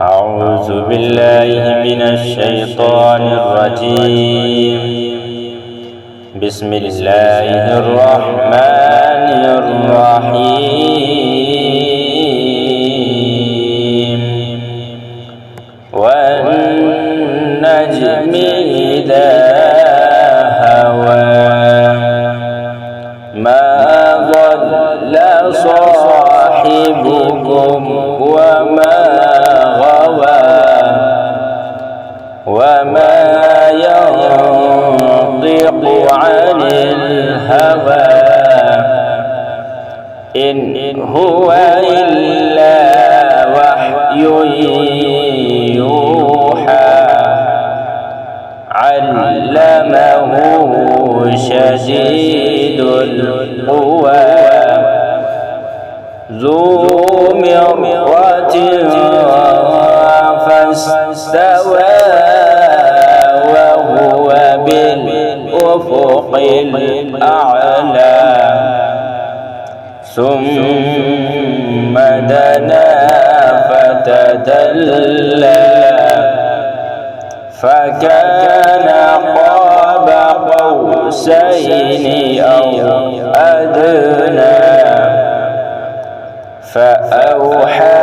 أعوذ بالله من الشيطان الرجيم. بسم الله الرحمن الرحيم. والنجم إذا هوى ما ضل صاحبكم وما غوى وما ينطق عن الهوى إن هو إلا وحي يوحى علمه شديد القوى ذو مرة فاستوى وهو بالأفق الأعلى ثم دنا فتدلى فكان قاب قوسين أو أدنى فأوحى